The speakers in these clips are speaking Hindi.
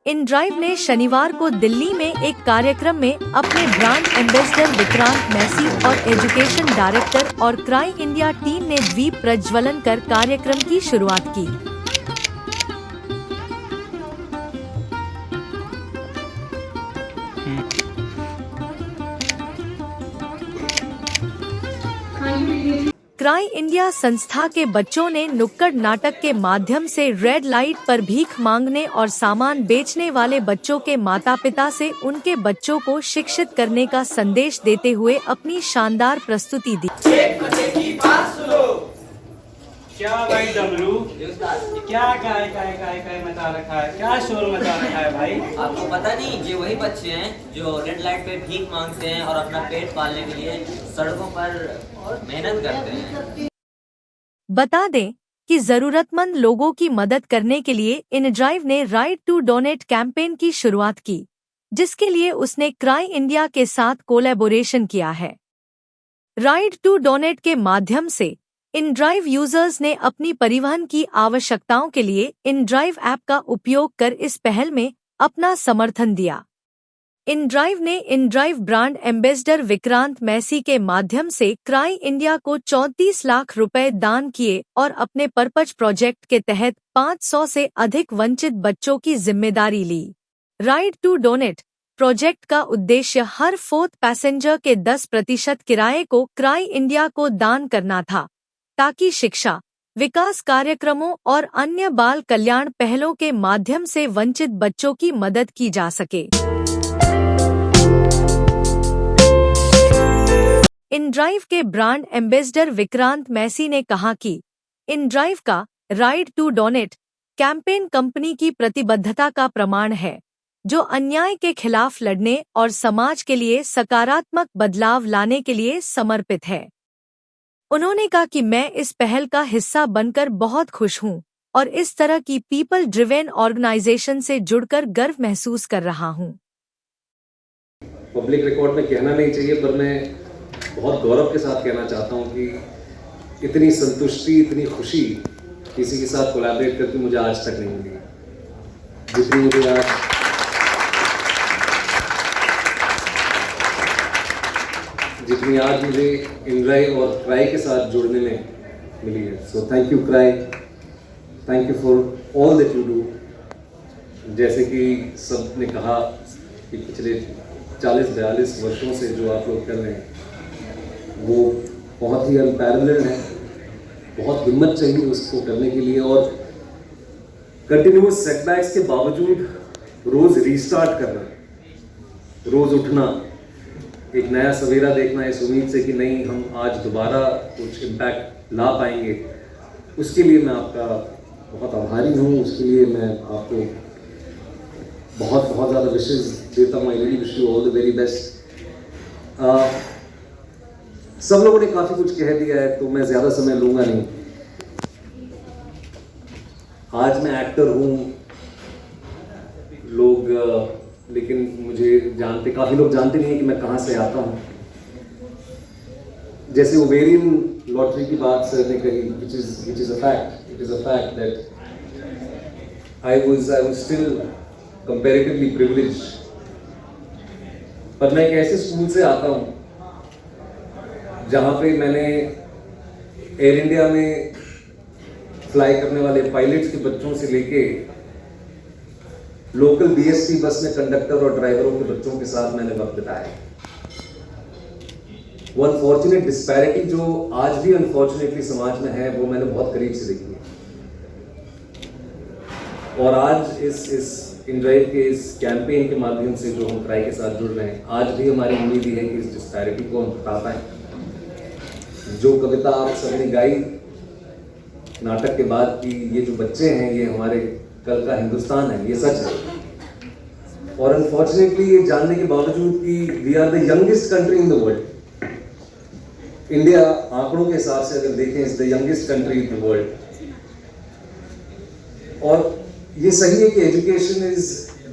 इनड्राइव ने शनिवार को दिल्ली में एक कार्यक्रम में अपने ब्रांड एम्बेसडर विक्रांत मैसी और एजुकेशन डायरेक्टर और क्राई इंडिया टीम ने दीप प्रज्वलन कर कार्यक्रम की शुरुआत की। क्राई इंडिया संस्था के बच्चों ने नुक्कड़ नाटक के माध्यम से रेड लाइट पर भीख मांगने और सामान बेचने वाले बच्चों के माता-पिता से उनके बच्चों को शिक्षित करने का संदेश देते हुए अपनी शानदार प्रस्तुति दी। क्या भाई डमरू, क्या काय मचा रखा है, क्या शोर मचा रखा है भाई? आपको पता नहीं ये वही बच्चे हैं जो रेड लाइट पे भीख मांगते हैं और अपना पेट पालने के लिए सड़कों पर मेहनत करते हैं। बता दें कि जरूरतमंद लोगों की मदद करने के लिए इनड्राइव ने राइट टू डोनेट कैंपेन की शुरुआत की, जिसके लिए उसने क्राई इंडिया के साथ कोलैबोरेशन किया है। राइट टू डोनेट के माध्यम से इनड्राइव यूजर्स ने अपनी परिवहन की आवश्यकताओं के लिए इनड्राइव ऐप का उपयोग कर इस पहल में अपना समर्थन दिया। इनड्राइव ने inDrive brand ambassador Vikrant Massey के माध्यम से क्राई इंडिया को 34 लाख रुपए दान किए और अपने पर्पज प्रोजेक्ट के तहत 500 से अधिक वंचित बच्चों की जिम्मेदारी ली। राइट टू डोनेट प्रोजेक्ट का उद्देश्य हर 4th पैसेंजर के 10% किराए को क्राई इंडिया को दान करना था, ताकि शिक्षा, विकास कार्यक्रमों और अन्य बाल कल्याण पहलों के माध्यम से वंचित बच्चों की मदद की जा सके। इनड्राइव के ब्रांड एम्बेसडर विक्रांत मैसी ने कहा कि इनड्राइव का right to donate campaign company की प्रतिबद्धता का प्रमाण है, जो अन्याय के खिलाफ लड़ने और समाज के लिए सकारात्मक बदलाव लाने के लिए समर्पित है। उन्होंने कहा कि मैं इस पहल का हिस्सा बनकर बहुत खुश हूं और इस तरह की पीपल ड्रिवेन ऑर्गेनाइजेशन से जुड़कर गर्व महसूस कर रहा हूं। पब्लिक रिकॉर्ड में कहना नहीं चाहिए, पर मैं बहुत गौरव के साथ कहना चाहता हूं कि इतनी संतुष्टि, इतनी खुशी किसी के साथ कोलैबोरेट करके मुझे आज तक नहीं मिली, जितनी मुझे आज मुझे इनड्राइव और क्राई के साथ जुड़ने में मिली है। So thank you cry, thank you for all that you do. जैसे कि सब ने कहा कि पिछले 40-42 वर्षों से जो आप लोग कर रहे हैं वो बहुत ही अनपैरेलल्ड है। बहुत हिम्मत चाहिए उसको करने के लिए और कंटिन्यूअस सेटबैक्स के बावजूद रोज रीस्टार्ट करना, रोज उठना, एक नया सवेरा देखना इस उम्मीद से कि नहीं हम आज दोबारा कुछ इम्पैक्ट ला पाएंगे, उसके लिए मैं आपका बहुत आभारी हूँ। उसके लिए मैं आपको बहुत बहुत ज़्यादा विशेष देता हूँ। I really wish you all the very best. सब लोगों ने काफ़ी कुछ कह दिया है तो मैं ज़्यादा समय लूँगा नहीं। आज मैं एक्टर हूँ, लोग लेकिन मुझे जानते, काफ़ी लोग जानते नहीं है कि मैं कहाँ से आता हूँ। जैसे ओवेरियन लॉटरी की बात सर ने कही, which is a fact that I was still comparatively privileged। पर मैं एक ऐसे स्कूल से आता हूँ जहाँ पे मैंने एयर इंडिया में फ्लाई करने वाले पायलट्स के बच्चों से लेके लोकल बीएसटी बस में कंडक्टर और ड्राइवरों के बच्चों के साथ मैंने वक्त बिताया। वो अनफॉर्चुनेट डिस्पैरिटी जो आज भी अनफॉर्चुनेटली समाज में है वो मैंने बहुत करीब से देखी है। और आज इस इनड्राइव के इस कैंपेन के माध्यम से जो हम क्राई के साथ जुड़ रहे हैं, आज भी हमारी उम्मीद है कि इस डिस्पैरिटी को हम हटा पाएं। जो कविता आप सबने गाई नाटक के बाद कि ये जो बच्चे हैं ये हमारे कल का हिंदुस्तान है, ये सच है। और अनफॉर्चुनेटली ये जानने के बावजूद कि we are the youngest country in the world, India आंकड़ों के हिसाब से अगर देखें is the youngest country in the world. और ये सही है कि education is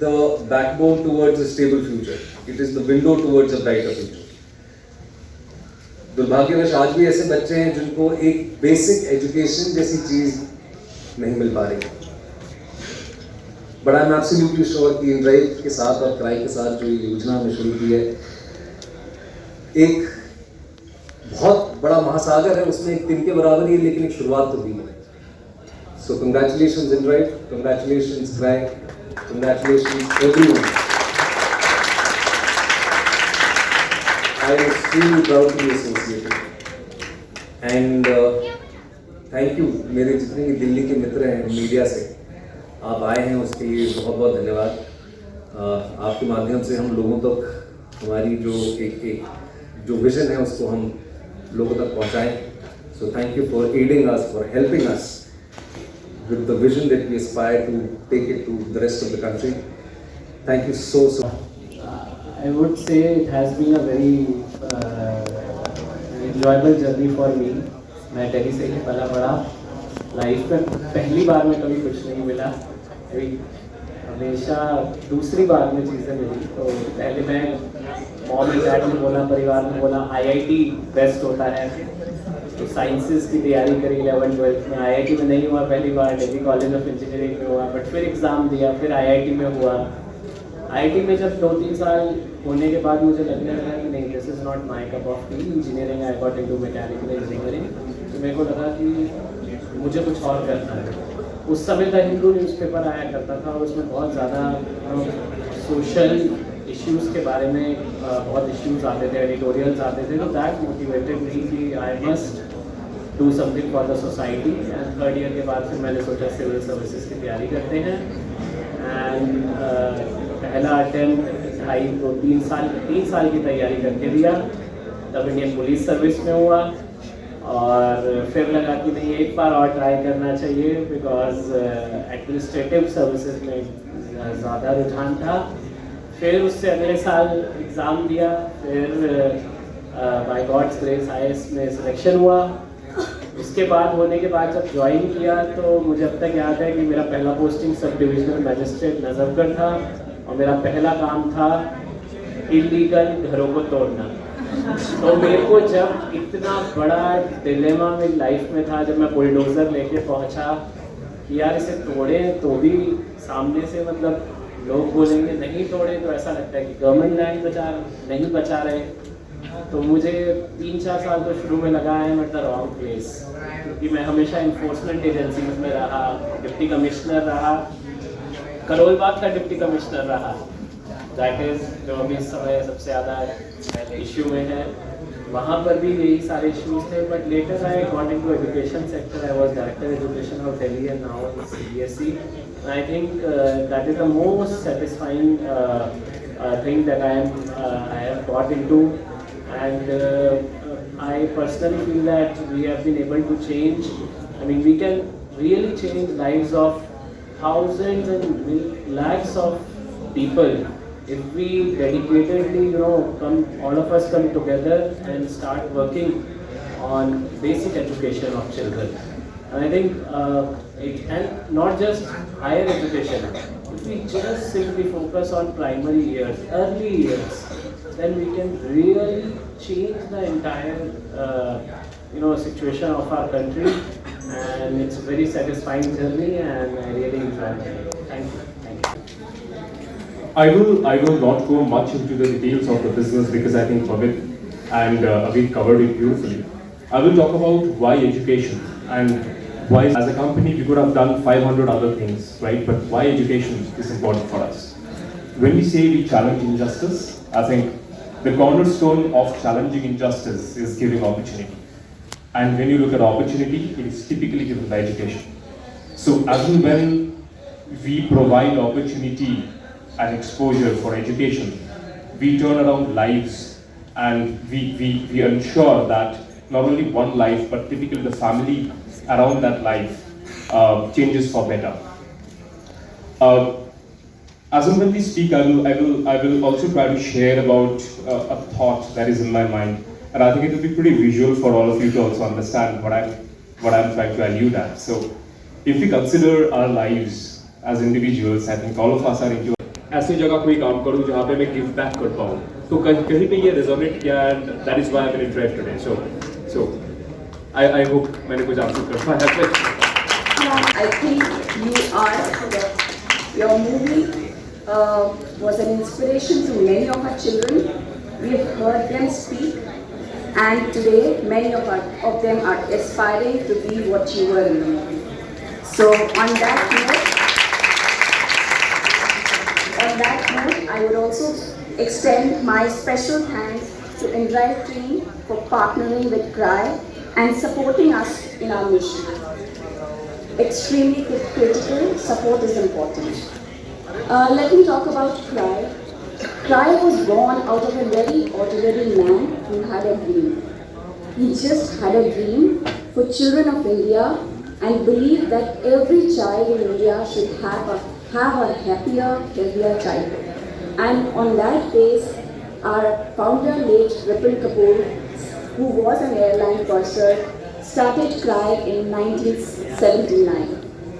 the backbone towards a stable future, it is the window towards a brighter future. दुर्भाग्यवश आज भी ऐसे बच्चे हैं जिनको एक बेसिक एजुकेशन जैसी चीज नहीं मिल पा रही। But I am absolutely sure कि इनड्राइव के साथ और क्राई के साथ जो ये योजना हमने शुरू की है, एक बहुत बड़ा महासागर है, उसमें एक तिनके बराबर ही है, लेकिन एक शुरुआत तो दी है. सो congratulations inDrive, congratulations cry, congratulations everyone. I am extremely proud to be associated. And thank you मेरे जितने भी दिल्ली के मित्र हैं मीडिया से, आप आए हैं उसके लिए बहुत बहुत धन्यवाद. आपके माध्यम से हम लोगों तक हमारी जो जो विजन है उसको हम लोगों तक पहुंचाएं. So thank you for aiding us, for helping us with the vision that we aspire to take it to the rest of the country. Thank you so much. I would say it has been a very enjoyable journey for me. मैं दिल्ली से ही पला बड़ा, लाइफ में पहली बार में कभी कुछ नहीं मिला, अभी हमेशा दूसरी बार में चीज़ें मिली. तो पहले मैं मॉम एंड डैड ने बोला, परिवार में बोला IIT बेस्ट होता है, तो साइंसेस की तैयारी करी 11th-12th में. IIT में नहीं हुआ पहली बार, दिल्ली कॉलेज ऑफ इंजीनियरिंग में हुआ, बट फिर एग्ज़ाम दिया, फिर IIT में हुआ. IIT में जब 2-3 साल होने के बाद मुझे लगने लगा कि नहीं, this is not my cup of T. Engineering I got into mechanical engineering. तो मेरे को लगा कि मुझे कुछ और करना है. उस समय द हिंदू न्यूज़पेपर आया करता था और उसमें बहुत ज़्यादा सोशल इश्यूज़ के बारे में बहुत इश्यूज़ आते थे, एडिटोरियल्स आते थे. तो दैट मोटिवेटेड मी कि I must do something for the society. And 3rd year के बाद फिर मैंने सोचा सिविल सर्विसेज की तैयारी करते हैं. एंड पहला अटेम्प्ट 3 साल की तैयारी करके दिया, तब इंडियन पुलिस सर्विस में हुआ. और फिर लगा कि नहीं, एक बार और ट्राई करना चाहिए, बिकॉज एडमिनिस्ट्रेटिव सर्विसेज में ज़्यादा रुझान था. फिर उससे अगले साल एग्ज़ाम दिया, फिर बाय गॉड्स ग्रेस IAS में सिलेक्शन हुआ. उसके बाद होने के बाद जब ज्वाइन किया तो मुझे अब तक याद है कि मेरा पहला posting sub divisional magistrate Najafgarh था, और मेरा पहला काम था इलीगल घरों को तोड़ना. तो मेरे को जब इतना बड़ा डिलेमा मेरी लाइफ में था, जब मैं बुलडोज़र लेके पहुंचा कि यार इसे तोड़े तो भी सामने से मतलब लोग बोलेंगे, नहीं तोड़े तो ऐसा लगता है कि गवर्नमेंट लैंड नहीं बचा रहे. तो मुझे 3-4 साल तो शुरू में लगा है एट द रॉन्ग प्लेस, क्योंकि मैं हमेशा इन्फोर्समेंट एजेंसीज में रहा, डिप्टी कमिश्नर रहा, करोल बाग का डिप्टी कमिश्नर रहा, दैट इज़ जो अभी इस समय सबसे ज़्यादा इश्यू में है. वहाँ पर भी यही सारे इश्यूज थे. But later I got into education sector. I was director education of Delhi and now in CBSE. I think that is the most satisfying thing that I have got into. And I personally feel that we have been able to change. I mean, we can really change lives of thousands and lakhs of people if we dedicatedly, all of us come together and start working on basic education of children. And I think and not just higher education. If we just simply focus on primary years, early years, then we can really change the entire situation of our country, and it's a very satisfying journey, and I really enjoy it. Thank you. I will not go much into the details of the business because I think Pavit and Abhi covered it beautifully. I will talk about why education and why as a company we could have done 500 other things, right? But why education is important for us. When we say we challenge injustice, I think the cornerstone of challenging injustice is giving opportunity. And when you look at opportunity, it is typically given by education. So as and when we provide opportunity and exposure for education, we turn around lives, and we ensure that not only one life, but typically the family around that life changes for better. As and when we speak, I will also try to share about a thought that is in my mind, and I think it will be pretty visual for all of you to also understand what I'm trying to allude at. So, if we consider our lives as individuals, I think all of us are into ऐसी जगह कोई काम करूँ जहाँ पे मैं गिव बैक कर पाऊँ, तो कहीं पे ये रेजोनेट किया, and that is why I'm in Drive today. So I hope मैंने कुछ आंसर कर पाया. I think you are Your movie was an inspiration to many of our children. We have heard them speak, and today many of them are aspiring to be what you were in the movie. So on that note, I would also extend my special thanks to InDrive team for partnering with CRY and supporting us in our mission. Extremely critical, support is important. Let me talk about CRY. CRY was born out of a very ordinary man who had a dream. He just had a dream for children of India and believed that every child in India should have a happier, healthier childhood. And on that base, our founder, late Vipin Kapoor, who was an airline purser, started CRY in 1979.